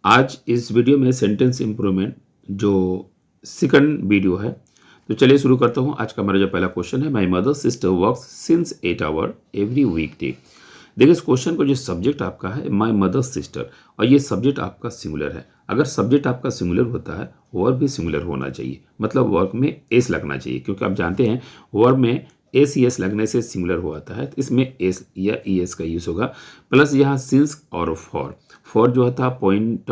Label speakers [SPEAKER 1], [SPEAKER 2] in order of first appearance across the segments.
[SPEAKER 1] आज इस वीडियो में सेंटेंस इम्प्रूवमेंट जो सेकंड वीडियो है, तो चलिए शुरू करता हूँ। आज का मेरा जो पहला क्वेश्चन है, my mother sister works since 8 hour every week day. देखिए इस क्वेश्चन को जो सब्जेक्ट आपका है माई मदर सिस्टर, और ये सब्जेक्ट आपका सिंगुलर है। अगर सब्जेक्ट आपका सिंगुलर होता है, वर्ब भी सिंगुलर होना चाहिए, मतलब वर्ब में एस लगना चाहिए, क्योंकि आप जानते हैं वर्ब में एस ई एस लगने से सिंगुलर हो आता है, तो इसमें एस या ई एस का यूज़ होगा। प्लस यहाँ सिंस और फॉर जो होता है पॉइंट,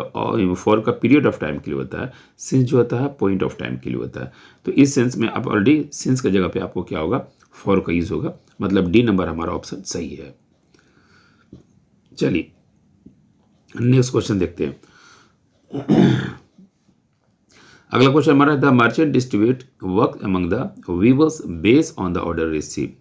[SPEAKER 1] फॉर का पीरियड ऑफ टाइम के लिए होता है, सिंस जो होता है पॉइंट ऑफ टाइम के लिए होता है। तो इस सेंस में आप ऑलरेडी सिंस की जगह पे आपको क्या होगा, फॉर का यूज़ होगा, मतलब डी नंबर हमारा ऑप्शन सही है। चलिए नेक्स्ट क्वेश्चन देखते हैं। अगला क्वेश्चन हमारा, the merchant distribute work among the weavers based on the order receive.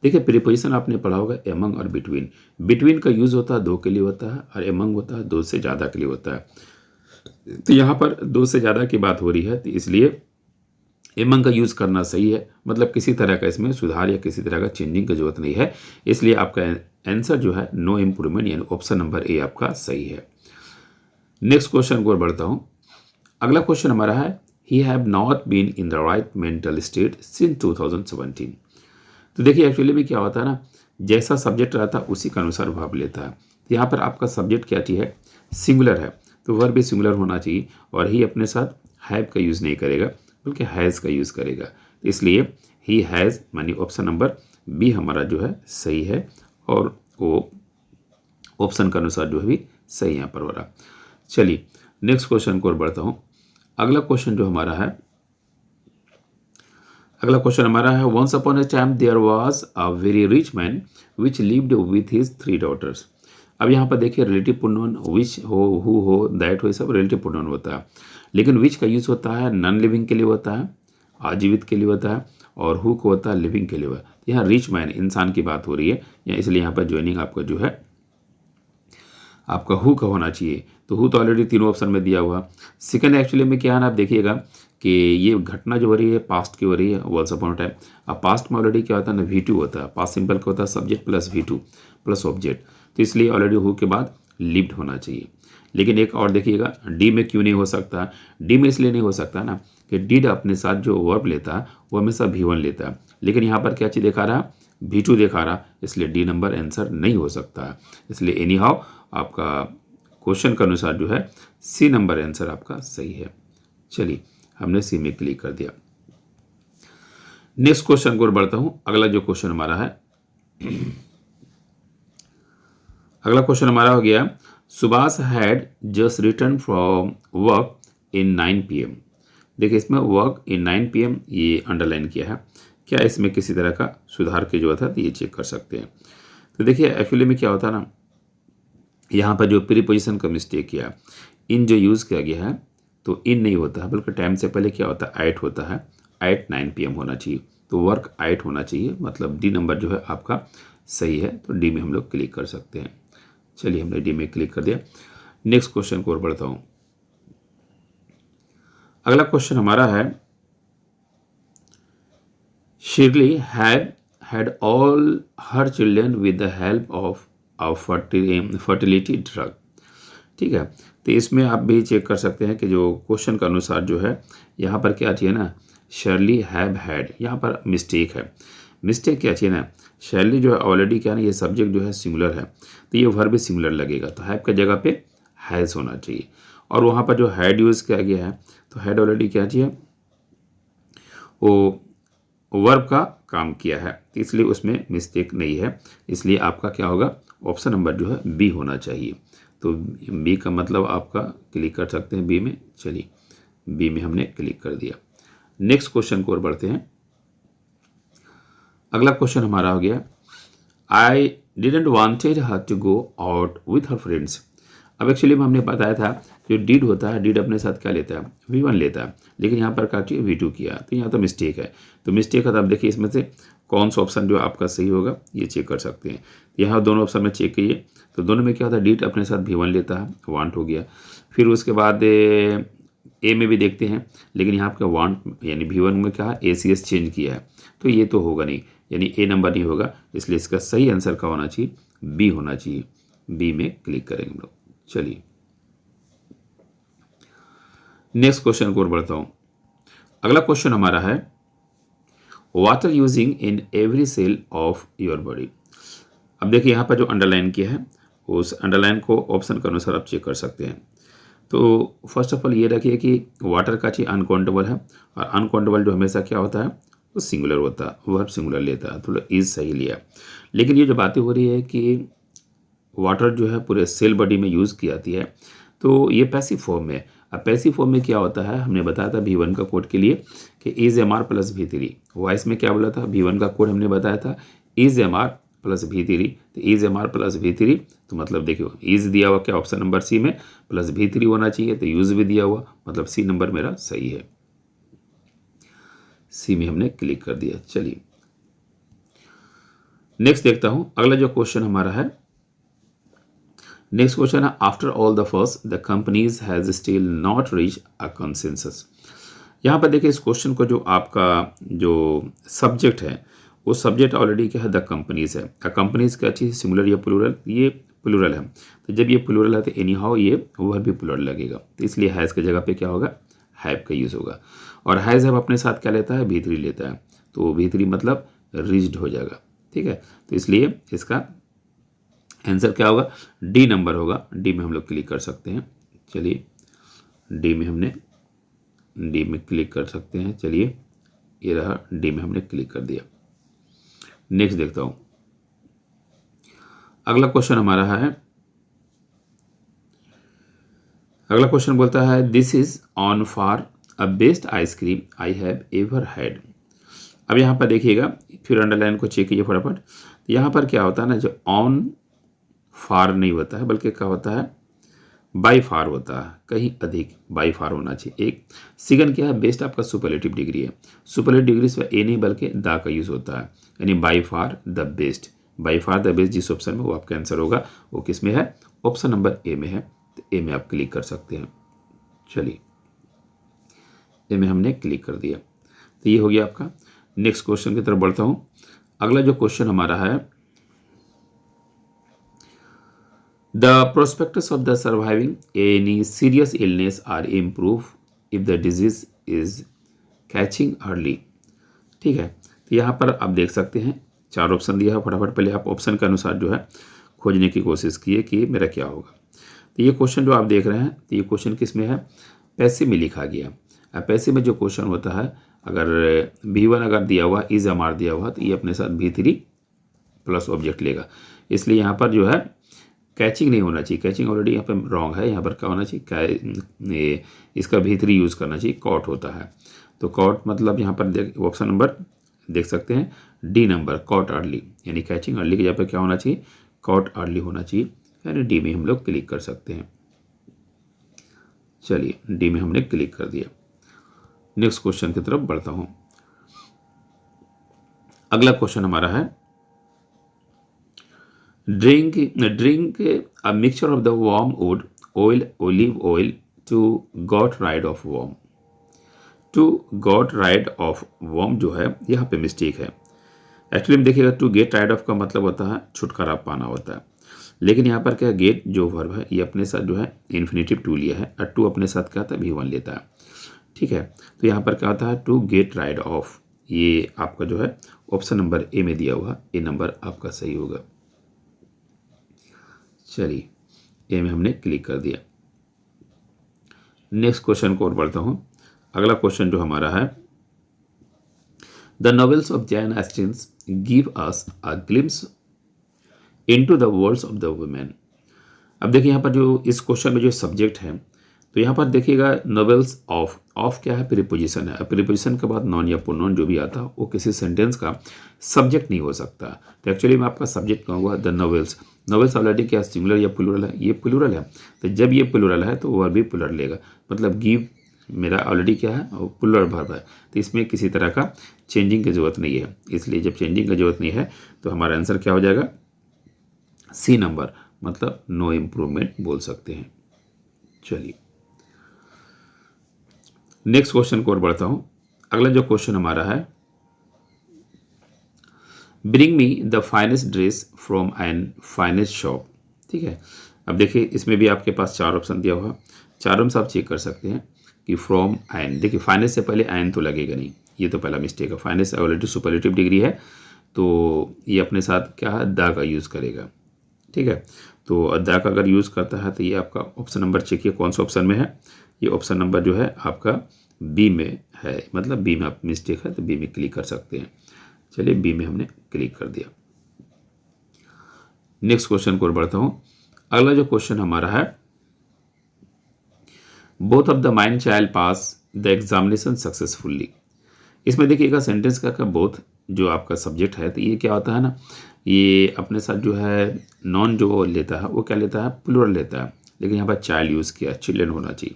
[SPEAKER 1] देखिए प्रीपोजिशन आपने पढ़ा होगा एमंग और बिटवीन। बिटवीन का यूज होता है दो के लिए होता है, और एमंग होता है दो से ज़्यादा के लिए होता है। तो यहाँ पर दो से ज़्यादा की बात हो रही है, तो इसलिए एमंग का यूज़ करना सही है, मतलब किसी तरह का इसमें सुधार या किसी तरह का चेंजिंग की जरूरत नहीं है। इसलिए आपका आंसर जो है नो इम्प्रूवमेंट, यानी ऑप्शन नंबर ए आपका सही है। नेक्स्ट क्वेश्चन को बढ़ता हूँ। अगला क्वेश्चन हमारा है, he have not been in the right mental state since 2017। तो देखिए एक्चुअली में क्या होता है ना, जैसा सब्जेक्ट रहता है उसी के अनुसार वर्ब लेता है। तो यहाँ पर आपका सब्जेक्ट क्या चीज़ है, सिंगुलर है, तो वर्ब भी सिंगुलर होना चाहिए, और ही अपने साथ हैव का यूज़ नहीं करेगा बल्कि हैज़ का यूज़ करेगा। इसलिए ही हैज़ मानी ऑप्शन नंबर बी हमारा जो है सही है, और वो ऑप्शन के अनुसार जो है भी सही यहाँ पर हो रहा। चलिए नेक्स्ट क्वेश्चन को और बढ़ता हूँ। अगला क्वेश्चन जो हमारा है, once upon a time there was a very rich man which lived with his 3 daughters. अब यहाँ पर देखिए रिलेटिव प्रोनाउन विच हो, हु हो, दैट हो, सब रिलेटिव प्रोनाउन होता है, लेकिन विच का यूज़ होता है नॉन लिविंग के लिए होता है, आजीवित के लिए होता है, और हु को होता है लिविंग के लिए होता है। यहाँ रिच मैन इंसान की बात हो रही है, या इसलिए यहाँ पर ज्वाइनिंग आपका जो है आपका हु का होना चाहिए। तो हु तो ऑलरेडी तीनों ऑप्शन में दिया हुआ। सेकंड एक्चुअली में क्या है ना, आप देखिएगा कि ये घटना जो हो रही है पास्ट की हो रही है, वंस अपॉन अ टाइम। अब पास्ट में ऑलरेडी क्या होता है ना, V2 होता है, पास्ट सिंपल का होता है subject plus V2 plus object, तो इसलिए ऑलरेडी हु के बाद लिव्ड होना चाहिए। लेकिन एक और देखिएगा, डी में क्यों नहीं हो सकता, डी में इसलिए नहीं हो सकता ना कि डिड अपने साथ जो वर्ब लेता है वो हमेशा V1 लेता है, लेकिन यहाँ पर क्या चीज़ दिखा रहा है, V2 दिखा रहा, इसलिए डी नंबर आंसर नहीं हो सकता है। इसलिए एनी हाउ आपका क्वेश्चन के अनुसार जो है सी नंबर आंसर आपका सही है। चलिए हमने सी में क्लिक कर दिया। नेक्स्ट क्वेश्चन को बढ़ता हूं। अगला क्वेश्चन हमारा हो गया, Subhash had just return from work in 9 PM। देखिए इसमें वर्क इन 9 PM ये अंडरलाइन किया है, क्या इसमें किसी तरह का सुधार की जरूरत है, तो ये चेक कर सकते हैं। तो देखिए एक्चुअली में क्या होता है ना, यहाँ पर जो प्रीपोजिशन का मिस्टेक किया, इन जो यूज़ किया गया है, तो इन नहीं होता है बल्कि टाइम से पहले क्या होता है, 8 होता है, 8 9 PM होना चाहिए, तो वर्क 8 होना चाहिए, मतलब डी नंबर जो है आपका सही है। तो डी में हम लोग क्लिक कर सकते हैं। चलिए हमने डी में क्लिक कर दिया। नेक्स्ट क्वेश्चन को और बढ़ता हूँ। अगला क्वेश्चन हमारा है, शिरली had all her children with the help of a fertility drug। ठीक है, तो इसमें आप भी चेक कर सकते हैं कि जो क्वेश्चन के अनुसार जो है यहाँ पर क्या चाहिए ना, शर्ली हैव हैड, यहाँ पर मिस्टेक है। मिस्टेक क्या चाहिए ना, शर्ली जो है ऑलरेडी क्या ना, ये सब्जेक्ट जो है सिंगुलर है, तो ये वर्ब भी सिंगुलर लगेगा, तो हैव के जगह पे हैज़ होना चाहिए। और वहाँ पर जो हैड यूज़ किया गया है, तो हैड ऑलरेडी क्या चाहिए, वो वर्ब का काम किया है, तो इसलिए उसमें मिस्टेक नहीं है। इसलिए आपका क्या होगा, ऑप्शन नंबर जो है बी होना चाहिए। तो बी का मतलब आपका क्लिक कर सकते हैं बी में। चलिए बी में हमने क्लिक कर दिया। नेक्स्ट क्वेश्चन को और बढ़ते हैं। अगला क्वेश्चन हमारा हो गया, I didn't wanted her to go out with her friends. अब एक्चुअली में हमने बताया था जो डिड होता है, डिड अपने साथ क्या लेता है, V1 लेता है, लेकिन यहाँ पर क्या चाहिए V2 किया, तो यहाँ तो मिस्टेक है। तो मिस्टेक है, तो आप देखिए इसमें से कौन सा ऑप्शन जो आपका सही होगा ये चेक कर सकते हैं। यहाँ दोनों ऑप्शन में चेक कीजिए, तो दोनों में क्या होता है, डिड अपने साथ V1 लेता है, वांट हो गया। फिर उसके बाद ए में भी देखते हैं, लेकिन यहाँ आपका वांट यानी V1 में क्या है, ACS चेंज किया है, तो ये तो होगा नहीं, यानी ए नंबर नहीं होगा। इसलिए इसका सही आंसर क्या होना चाहिए, बी होना चाहिए। बी में क्लिक करेंगे हम लोग। चलिए नेक्स्ट क्वेश्चन को और बढ़ता हूँ। अगला क्वेश्चन हमारा है water using in every cell of your body. अब देखिए यहाँ पर जो अंडरलाइन किया है उस अंडरलाइन को ऑप्शन के अनुसार आप चेक कर सकते हैं। तो फर्स्ट ऑफ ऑल ये रखिए कि वाटर का चीज़ अनकाउंटेबल है और अनकाउंटेबल जो हमेशा क्या होता है वो सिंगुलर होता है, वर्ब सिंगुलर लेता है, तो इज सही लिया। लेकिन ये जो बातें हो रही है कि वाटर जो है पूरे सेल बॉडी में यूज़ की जाती है, तो ये पैसिव फॉर्म में। अब पैसिव फॉर्म में क्या होता है, हमने बताया था V1 का कोड के लिए कि is M R plus V3। Voice में क्या बोला था, V1 का कोड हमने बताया था is M R plus V3। तो is M R plus V3, तो मतलब देखियो इज दिया हुआ क्या ऑप्शन नंबर सी में, प्लस V3 होना चाहिए, तो यूज भी दिया हुआ, मतलब सी नंबर मेरा सही है। सी में हमने क्लिक कर दिया। चलिए नेक्स्ट देखता हूं। अगला जो क्वेश्चन हमारा है, नेक्स्ट क्वेश्चन है after all the first the companies has still not reach a consensus. यहाँ पर देखिए इस क्वेश्चन को जो आपका जो सब्जेक्ट है वो सब्जेक्ट ऑलरेडी क्या है, द कंपनीज है। कंपनीज क्या चीज़, सिंगुलर या प्लूरल, ये प्लूरल है। तो जब ये प्लूरल है तो एनी हाउ ये वर्ब भी प्लूरल लगेगा, तो इसलिए हैज़ की जगह पे क्या होगा, हैव का यूज़ होगा। और हैज़ हैव अपने साथ क्या लेता है, V3 लेता है, तो V3 मतलब रीच्ड हो जाएगा। ठीक है, तो इसलिए इसका आंसर क्या होगा, डी नंबर होगा। डी में हम लोग क्लिक कर सकते हैं। चलिए डी में क्लिक कर सकते हैं। चलिए ये रहा, डी में हमने क्लिक कर दिया। नेक्स्ट देखता हूं। अगला क्वेश्चन हमारा है, अगला क्वेश्चन बोलता है this is on for a best ice cream I have ever had. अब यहाँ पर देखिएगा, फिर अंडरलाइन को चेक कीजिए फटाफट। यहाँ पर क्या होता है ना, जो ऑन फार नहीं होता है बल्कि क्या होता है, बाई फार होता है, कहीं अधिक, बाई फार होना चाहिए। एक सेकंड क्या है, बेस्ट आपका सुपरलेटिव डिग्री है। सुपरलेटिव डिग्री से ए नहीं बल्कि द का यूज होता है, यानी by far the best. By far the best जिस ऑप्शन में वो आपका आंसर होगा वो किस में है, ऑप्शन नंबर ए में है। तो ए में आप क्लिक कर सकते हैं। चलिए ए में हमने क्लिक कर दिया, तो ये हो गया आपका। नेक्स्ट क्वेश्चन की तरफ बढ़ता हूं। अगला जो क्वेश्चन हमारा है, the prospects of the surviving any serious illness are improved if the disease is catching early। ठीक है, तो यहाँ पर आप देख सकते हैं 4 ऑप्शन दिया है। फटाफट पहले आप ऑप्शन के अनुसार जो है खोजने की कोशिश कीजिए कि मेरा क्या होगा। तो ये क्वेश्चन जो आप देख रहे हैं, तो ये क्वेश्चन किस में है, पैसिव में लिखा गया। अब पैसिव में जो क्वेश्चन होता है, अगर V1 अगर दिया हुआ, इज एम आर दिया हुआ, तो ये अपने साथ V3 प्लस ऑब्जेक्ट लेगा। इसलिए यहाँ पर जो है कैचिंग नहीं होना चाहिए, कैचिंग ऑलरेडी यहाँ पर रॉन्ग है। यहाँ पर क्या होना चाहिए, इसका V3 यूज़ करना चाहिए, कॉट होता है। तो कॉट मतलब यहाँ पर ऑप्शन नंबर देख सकते हैं, डी नंबर, कॉट अर्ली, यानी कैचिंग अर्ली की जगह पर क्या होना चाहिए, कॉट अर्ली होना चाहिए, यानी डी में हम लोग क्लिक कर सकते हैं। चलिए डी में हमने क्लिक कर दिया। नेक्स्ट क्वेश्चन की तरफ बढ़ता हूँ। अगला क्वेश्चन हमारा है drink a mixture of the wormwood oil, olive oil to got rid of worm। to got rid of worm जो है यहाँ पे मिस्टेक है। एक्चुअली में देखिएगा टू गेट राइड ऑफ का मतलब होता है छुटकारा पाना होता है, लेकिन यहाँ पर क्या गेट जो वर्ब है ये अपने साथ जो है इन्फिनेटिव टू लिया है, और टू अपने साथ क्या होता है, V1 लेता है। ठीक है, तो यहाँ पर क्या होता है, टू गेट राइड ऑफ, ये आपका जो है ऑप्शन नंबर ए में दिया हुआ, ए नंबर आपका सही होगा। चलिए ए में हमने क्लिक कर दिया। नेक्स्ट क्वेश्चन को और बढ़ता हूं। अगला क्वेश्चन जो हमारा है, the novels of Jane Austen's give us a glimpse into the worlds of the women. अब देखिए यहाँ पर जो इस क्वेश्चन में जो सब्जेक्ट है, तो यहाँ पर देखिएगा नॉवेल्स ऑफ क्या है, प्रीपोजिशन है। प्रीपोजिशन के बाद नॉन या प्रोनाउन जो भी आता है वो किसी सेंटेंस का सब्जेक्ट नहीं हो सकता। तो एक्चुअली में आपका सब्जेक्ट क्या होगा, द नॉवेल्स। नॉवेल्स ऑलरेडी क्या सिंगुलर या प्लूरल है, ये प्लूरल है, तो जब ये प्लूरल है तो वर्ब भी प्लूरल लेगा। मतलब गिव मेरा ऑलरेडी क्या है, प्लूरल वर्ब है, तो इसमें किसी तरह का चेंजिंग की जरूरत नहीं है। इसलिए जब चेंजिंग की जरूरत नहीं है तो हमारा आंसर क्या हो जाएगा, सी नंबर, मतलब नो इम्प्रूवमेंट बोल सकते हैं। चलिए नेक्स्ट क्वेश्चन को और बढ़ता हूं। अगला जो क्वेश्चन हमारा है, bring me the finest dress from an finest shop. ठीक है, अब देखिए इसमें भी आपके पास 4 ऑप्शन दिया हुआ, चारों में से आप चेक कर सकते हैं कि फ्रॉम आयन। देखिए फाइनेंस से पहले आयन तो लगेगा नहीं, ये तो पहला मिस्टेक है। फाइनेंस ऑलरेडी सुपरलेटिव डिग्री है, तो ये अपने साथ क्या है, द का यूज़ करेगा। ठीक है, तो द का अगर यूज़ करता है तो ये आपका ऑप्शन नंबर चेक किया कौन सा ऑप्शन में है। ये ऑप्शन नंबर जो है आपका बी में है, मतलब बी में आप मिस्टेक है तो बी में क्लिक कर सकते हैं। चलिए बी में हमने क्लिक कर दिया। नेक्स्ट क्वेश्चन को बढ़ता हूँ। अगला जो क्वेश्चन हमारा है, both of the mind child pass the examination successfully. इसमें देखिएगा सेंटेंस का बोथ जो आपका सब्जेक्ट है, तो ये क्या होता है ना, ये अपने साथ जो है नॉन जो लेता है वो क्या लेता है, प्लूरल लेता है। लेकिन यहाँ पर चाइल्ड यूज़ किया, चिल्ड्रन होना चाहिए।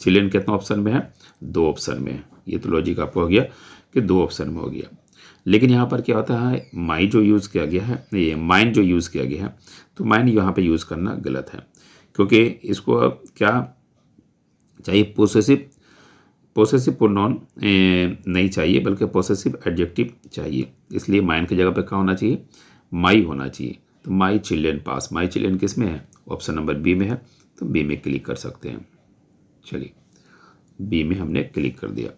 [SPEAKER 1] चिल्ड्रन कितना ऑप्शन में है, 2 ऑप्शन में है। ये तो लॉजिक आपको हो गया कि 2 ऑप्शन में हो गया। लेकिन यहाँ पर क्या होता है, माई जो यूज़ किया गया है, ये माइंड जो यूज़ किया गया है, तो माइंड यहाँ पे यूज़ करना गलत है, क्योंकि इसको क्या चाहिए, पोसेसिव प्रोनाउन नहीं चाहिए, बल्कि पोसेसिव एडजेक्टिव चाहिए। इसलिए माइंड की जगह पे क्या होना चाहिए, माई होना चाहिए। तो my children pass, my children किस में है, ऑप्शन नंबर बी में है, तो बी में क्लिक कर सकते हैं। चलिए बी में हमने क्लिक कर दिया।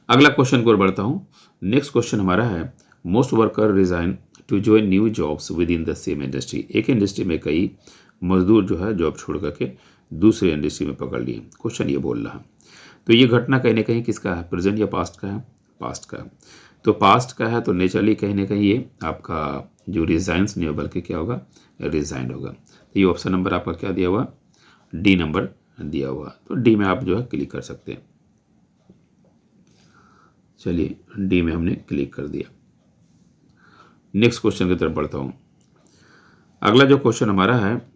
[SPEAKER 1] अगला क्वेश्चन को बढ़ता हूँ। नेक्स्ट क्वेश्चन हमारा है, most worker resign to join new jobs within the same industry. एक इंडस्ट्री में कई मजदूर जो है जॉब छोड़ करके दूसरे इंडस्ट्री में पकड़ लिए। क्वेश्चन ये बोल रहा है, तो ये घटना कहीं ना कहीं किसका है, प्रेजेंट या पास्ट का है, पास्ट का है। तो पास्ट का है तो नेचुरली कहीं ना कहीं ये आपका जो रिजाइंस नहीं होगा बल्कि क्या होगा, रिजाइन होगा। तो ये ऑप्शन नंबर आपका क्या दिया हुआ, डी नंबर दिया हुआ। तो डी में आप जो है क्लिक कर सकते हैं। चलिए डी में हमने क्लिक कर दिया। नेक्स्ट क्वेश्चन की तरफ बढ़ता हूं। अगला जो क्वेश्चन हमारा है,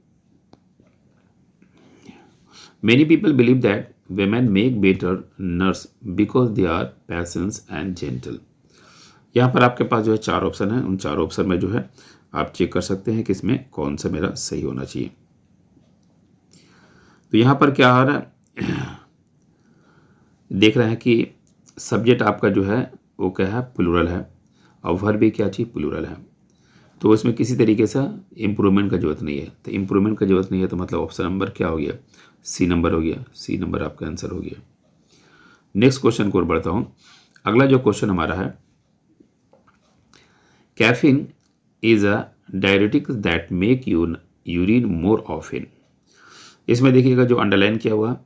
[SPEAKER 1] many people believe that women make better nurse because they are patience and gentle. यहाँ पर आपके पास जो है 4 ऑप्शन है, उन 4 ऑप्शन में जो है आप चेक कर सकते हैं कि इसमें कौन सा मेरा सही होना चाहिए। तो यहाँ पर क्या आ रहा है, देख रहे हैं कि सब्जेक्ट आपका जो है वो क्या है, प्लूरल है, और वर्ब भी क्या चाहिए, प्लूरल है। तो इसमें किसी तरीके से इम्प्रूवमेंट का जरूरत नहीं है। तो इम्प्रूवमेंट का जरूरत नहीं है तो मतलब ऑप्शन नंबर क्या हो गया, सी नंबर हो गया। सी नंबर आपका आंसर हो गया। नेक्स्ट क्वेश्चन को बढ़ता हूँ। अगला जो क्वेश्चन हमारा है, caffeine is a diuretic that make you urine more often. इसमें देखिएगा जो अंडरलाइन किया हुआ,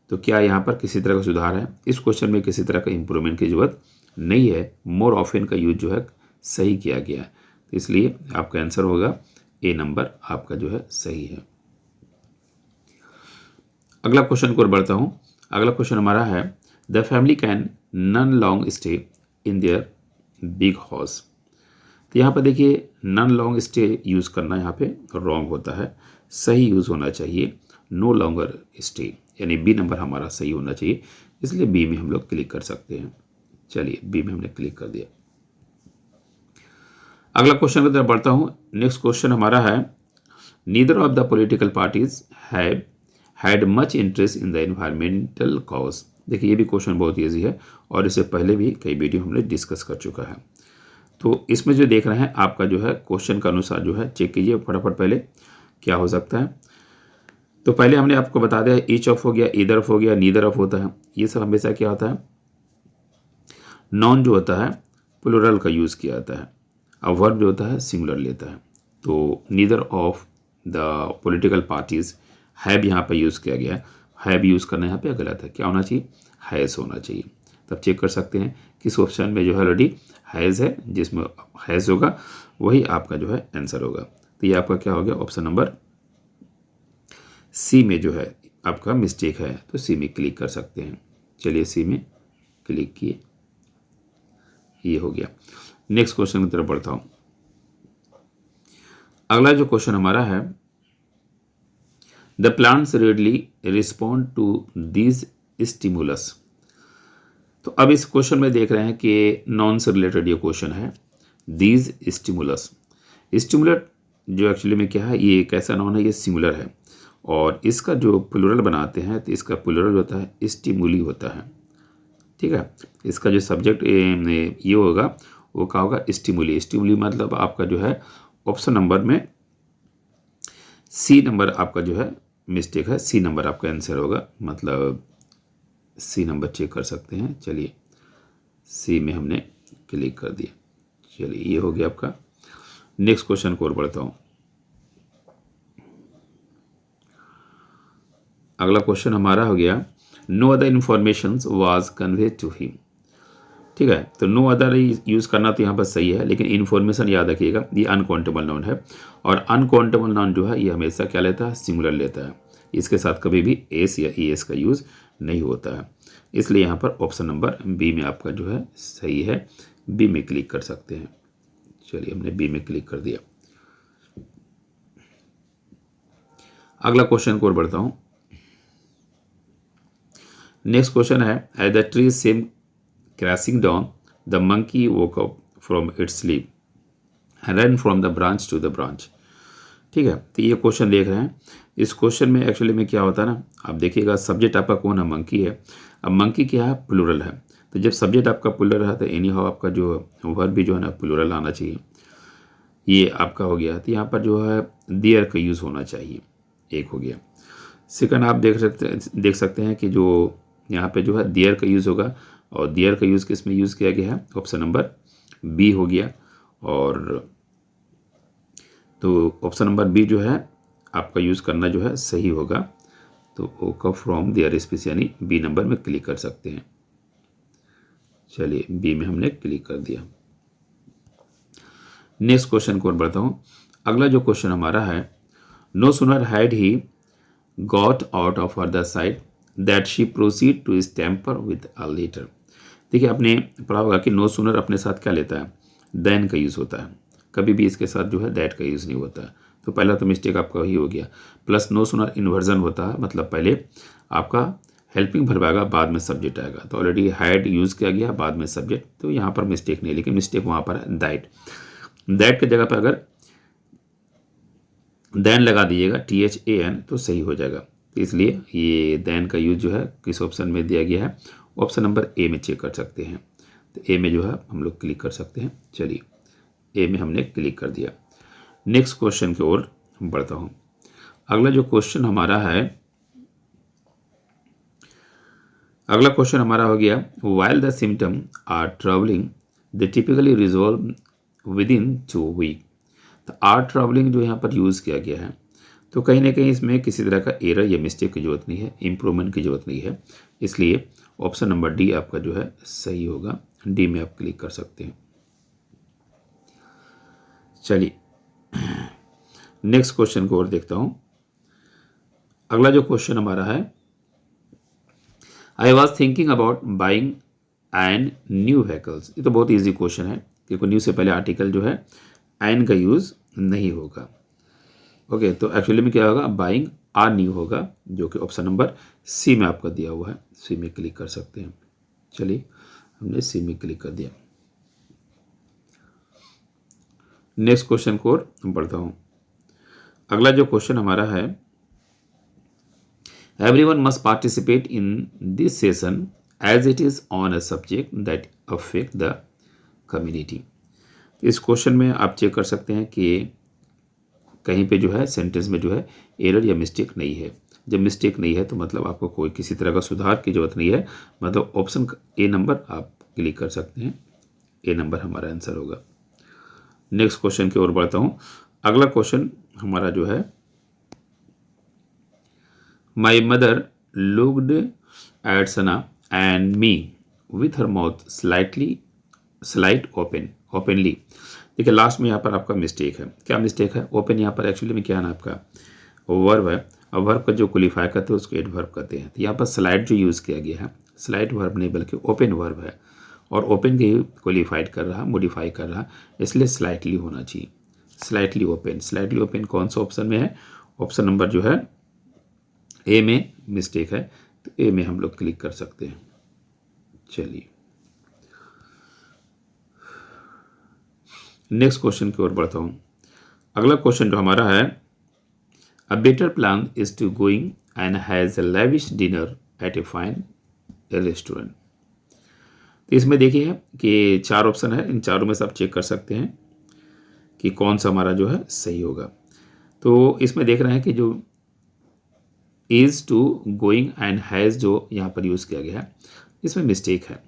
[SPEAKER 1] तो क्या यहाँ पर किसी तरह का सुधार है, इस क्वेश्चन में किसी तरह का इम्प्रूवमेंट की जरूरत नहीं है। मोर ऑफन का यूज जो है सही किया गया है, तो इसलिए आपका आंसर होगा ए नंबर आपका जो है सही है। अगला क्वेश्चन को बढ़ता हूं। अगला क्वेश्चन हमारा है, the family can none long stay in their big house. तो यहाँ पर देखिए नन लॉन्ग स्टे यूज़ करना यहाँ पे रॉन्ग होता है, सही यूज़ होना चाहिए नो लॉन्गर स्टे, यानी बी नंबर हमारा सही होना चाहिए। इसलिए बी में हम लोग क्लिक कर सकते हैं। चलिए बी में हमने क्लिक कर दिया। अगला क्वेश्चन की तरफ बढ़ता हूँ। नेक्स्ट क्वेश्चन हमारा है, neither of the political parties have had much interest in the environmental cause. देखिए ये भी क्वेश्चन बहुत ईजी है और इससे पहले भी कई वीडियो हमने डिस्कस कर चुका है। तो इसमें जो देख रहे हैं आपका जो है क्वेश्चन के अनुसार जो है चेक कीजिए फटाफट पहले क्या हो सकता है। तो पहले हमने आपको बता दिया ईच ऑफ हो गया, ईदर ऑफ हो गया, नीदर ऑफ होता है। ये सब हमेशा क्या होता है, नॉन जो होता है प्लूरल का यूज़ किया जाता है, अब वर्ब जो होता है सिंगुलर लेता है। तो neither of the political parties have यहाँ पर यूज़ किया गया है, हैव यूज़ करना यहाँ पे गलत है, क्या होना चाहिए, हैज़ होना चाहिए। तब चेक कर सकते हैं किस ऑप्शन में जो है ऑलरेडी हैज़ है, जिसमें हैज़ होगा वही आपका जो है आंसर होगा। तो ये आपका क्या हो गया, ऑप्शन नंबर सी में जो है आपका मिस्टेक है, तो सी में क्लिक कर सकते हैं। चलिए सी में क्लिक किए, ये हो गया। नेक्स्ट क्वेश्चन की तरफ बढ़ता हूं। अगला जो क्वेश्चन हमारा है, the plants readily respond to this stimulus. तो अब इस क्वेश्चन में देख रहे हैं कि नॉन से रिलेटेड ये क्वेश्चन है, दिस स्टिमुलस। स्टिमुलर जो एक्चुअली में क्या है, ये एक ऐसा नॉन है, ये सिंगुलर है और इसका जो प्लूरल बनाते हैं तो इसका प्लूरल होता है स्टिमुली होता है। ठीक है, इसका जो सब्जेक्ट ये होगा वो क्या होगा, स्टिमुली। स्टिमुली मतलब आपका जो है ऑप्शन नंबर में सी नंबर आपका जो है मिस्टेक है, सी नंबर आपका आंसर होगा, मतलब सी नंबर चेक कर सकते हैं। चलिए सी में हमने क्लिक कर दिया। चलिए ये हो गया आपका। नेक्स्ट क्वेश्चन को और बढ़ता हूँ। अगला क्वेश्चन हमारा हो गया, no other information was convey to him. ठीक है, तो नो अदर यूज़ करना तो यहाँ पर सही है, लेकिन इन्फॉर्मेशन याद रखिएगा ये अनकाउंटेबल नाउन है, और अनकाउंटेबल नाउन जो है ये हमेशा क्या लेता है, सिंगुलर लेता है। इसके साथ कभी भी एस या ई एस का यूज़ नहीं होता है, इसलिए यहाँ पर ऑप्शन नंबर बी में आपका जो है सही है। बी में क्लिक कर सकते हैं। चलिए हमने बी में क्लिक कर दिया। अगला क्वेश्चन को और बढ़ता हूँ। नेक्स्ट क्वेश्चन है, at the tree same crashing down the monkey woke up from its sleep and run from the branch to the branch. ठीक है, तो ये क्वेश्चन देख रहे हैं। इस क्वेश्चन में एक्चुअली में क्या होता है ना, आप देखिएगा सब्जेक्ट आपका कौन है, मंकी है। अब मंकी क्या है, प्लूरल है, तो जब सब्जेक्ट आपका प्लूरल है तो एनी हाउ आपका जो वर्ब भी जो है ना प्लूरल आना चाहिए। ये आपका हो गया, तो यहाँ पर जो है देयर का यूज़ होना चाहिए, एक हो गया। सेकंड आप देख सकते हैं कि जो यहाँ पे जो है देयर का यूज़ होगा, और देयर का यूज़ किस में यूज़ किया गया है, ऑप्शन नंबर बी हो गया। और तो ऑप्शन नंबर बी जो है आपका यूज़ करना जो है सही होगा। तो ओ का फ्रॉम देयर स्पीच यानी बी नंबर में क्लिक कर सकते हैं। चलिए बी में हमने क्लिक कर दिया। नेक्स्ट क्वेश्चन को बढ़ता हूँ। अगला जो क्वेश्चन हमारा है, no sooner had he got out of her the side that she proceed to stamper with a letter. देखिए आपने पढ़ा होगा कि नो सुनर अपने साथ क्या लेता है, देन का यूज़ होता है, कभी भी इसके साथ जो है दैट का यूज़ नहीं होता है। तो पहला तो मिस्टेक आपका वही हो गया। प्लस नो सुनर इन्वर्जन होता है, मतलब पहले आपका हेल्पिंग वर्ब आएगा, बाद में सब्जेक्ट आएगा। तो ऑलरेडी हैड यूज़ किया गया, बाद में सब्जेक्ट, तो यहाँ पर मिस्टेक नहीं, लेकिन मिस्टेक वहाँ पर है दैट। दैट की जगह पर अगर देन लगा दीजिएगा THAN तो सही हो जाएगा। तो इसलिए ये देन का यूज जो है किस ऑप्शन में दिया गया है, ऑप्शन नंबर ए में चेक कर सकते हैं। तो ए में जो है हम लोग क्लिक कर सकते हैं। चलिए ए में हमने क्लिक कर दिया। नेक्स्ट क्वेश्चन की ओर बढ़ता हूँ। अगला जो क्वेश्चन हमारा है, अगला क्वेश्चन हमारा हो गया, while the symptom are travelling they typically resolve within 2 week. तो आर ट्रैवलिंग जो यहाँ पर यूज़ किया गया है, तो कहीं ना कहीं इसमें किसी तरह का एरर या मिस्टेक की जरूरत नहीं है, इम्प्रूवमेंट की जरूरत नहीं है, इसलिए ऑप्शन नंबर डी आपका जो है सही होगा। डी में आप क्लिक कर सकते हैं। चलिए नेक्स्ट क्वेश्चन को और देखता हूँ। अगला जो क्वेश्चन हमारा है, I was thinking about buying an new vehicles. ये तो बहुत ईजी क्वेश्चन है, क्योंकि न्यू से पहले आर्टिकल जो है एन का यूज़ नहीं होगा। ओके, तो एक्चुअली में क्या होगा, बाइंग आर न्यू होगा, जो कि ऑप्शन नंबर सी में आपका दिया हुआ है। सी में क्लिक कर सकते हैं। चलिए हमने सी में क्लिक कर दिया। नेक्स्ट क्वेश्चन को और बढ़ता हूँ। अगला जो क्वेश्चन हमारा है, everyone must participate in this session as it is on a subject that affect the community. इस क्वेश्चन में आप चेक कर सकते हैं कि कहीं पे जो है सेंटेंस में जो है एरर या मिस्टेक नहीं है। जब मिस्टेक नहीं है तो मतलब आपको कोई किसी तरह का सुधार की जरूरत नहीं है, मतलब ऑप्शन ए नंबर आप क्लिक कर सकते हैं। ए नंबर हमारा आंसर होगा। नेक्स्ट क्वेश्चन की ओर बढ़ता हूँ। अगला क्वेश्चन हमारा जो है, my mother looked at Sana and me with her mouth slight openly. देखिए लास्ट में यहाँ पर आपका मिस्टेक है। क्या मिस्टेक है, ओपन यहाँ पर एक्चुअली में क्या है ना, आपका वर्ब है, और वर्ब का जो क्वालिफाई करते हैं उसको एडवर्ब करते हैं। तो यहाँ पर स्लाइड जो यूज़ किया गया है, स्लाइड वर्ब नहीं बल्कि ओपन वर्ब है, और ओपन के क्वालिफाइड कर रहा, मॉडिफाई कर रहा, इसलिए स्लाइटली होना चाहिए। स्लाइटली ओपन, स्लाइटली ओपन कौन सा ऑप्शन में है, ऑप्शन नंबर जो है ए में मिस्टेक है, तो ए में हम लोग क्लिक कर सकते हैं। चलिए नेक्स्ट क्वेश्चन की ओर बढ़ता हूँ। अगला क्वेश्चन जो हमारा है, a better plan is to going and has a lavish dinner at a fine restaurant. तो इसमें देखिए कि 4 ऑप्शन है, इन चारों में से आप चेक कर सकते हैं कि कौन सा हमारा जो है सही होगा। तो इसमें देख रहे हैं कि जो is to going and has जो यहाँ पर यूज़ किया गया है इसमें मिस्टेक है।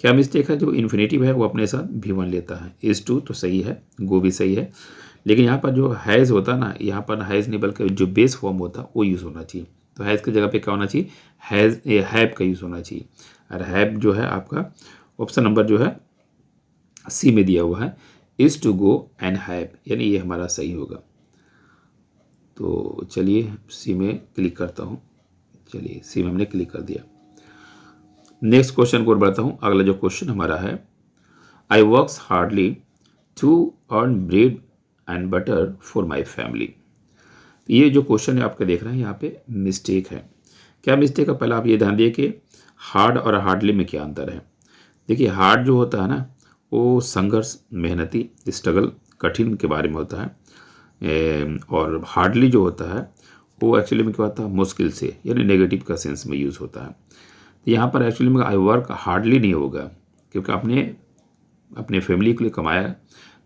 [SPEAKER 1] क्या मिस्टेक है? जो इन्फिनेटिव है वो अपने साथ V1 लेता है। इज़ टू तो सही है, गो भी सही है, लेकिन यहाँ पर जो हैज़ होता है ना, यहाँ पर हैज़ नहीं बल्कि जो बेस फॉर्म होता है वो यूज़ होना चाहिए। तो हैज़ की जगह पे क्या होना चाहिए? हैव का यूज़ होना चाहिए। और हैव जो है आपका ऑप्शन नंबर जो है सी में दिया हुआ है, is to go and have, यानी ये हमारा सही होगा। तो चलिए सी में क्लिक करता हूँ। चलिए सी में हमने क्लिक कर दिया। नेक्स्ट क्वेश्चन को बढ़ता हूँ। अगला जो क्वेश्चन हमारा है, I works hardly to earn bread and butter for my family. ये जो क्वेश्चन है आपका देख रहे हैं यहाँ पे मिस्टेक है। क्या मिस्टेक है? पहले आप ये ध्यान दिए कि हार्ड और हार्डली में क्या अंतर है। देखिए हार्ड जो होता है ना वो संघर्ष, मेहनती, स्ट्रगल, कठिन के बारे में होता है, और हार्डली जो होता है वो एक्चुअली में क्या होता है? मुश्किल से, यानी नेगेटिव का सेंस में यूज़ होता है। तो यहाँ पर एक्चुअली में आई वर्क हार्डली नहीं होगा, क्योंकि आपने अपने फैमिली के लिए कमाया,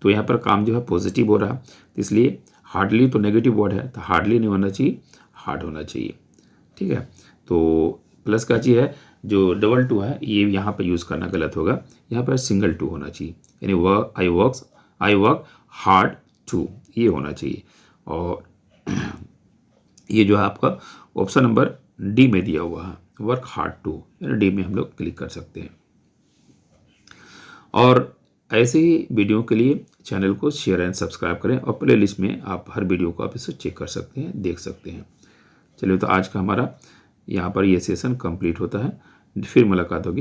[SPEAKER 1] तो यहाँ पर काम जो है पॉजिटिव हो रहा है, इसलिए हार्डली तो नेगेटिव वर्ड है, तो हार्डली नहीं होना चाहिए, हार्ड होना चाहिए। ठीक है, तो प्लस का चीज़ है जो डबल टू है ये यहाँ पर यूज़ करना गलत होगा, यहाँ पर सिंगल टू होना चाहिए, यानी आई वर्क हार्ड टू ये होना चाहिए। और ये जो है आपका ऑप्शन नंबर डी में दिया हुआ है, वर्क हार्ड टू, यानी डी में हम लोग क्लिक कर सकते हैं। और ऐसे ही वीडियो के लिए चैनल को शेयर एंड सब्सक्राइब करें, और प्लेलिस्ट में आप हर वीडियो को आप इसे चेक कर सकते हैं, देख सकते हैं। चलिए, तो आज का हमारा यहाँ पर ये सेशन कंप्लीट होता है। फिर मुलाकात होगी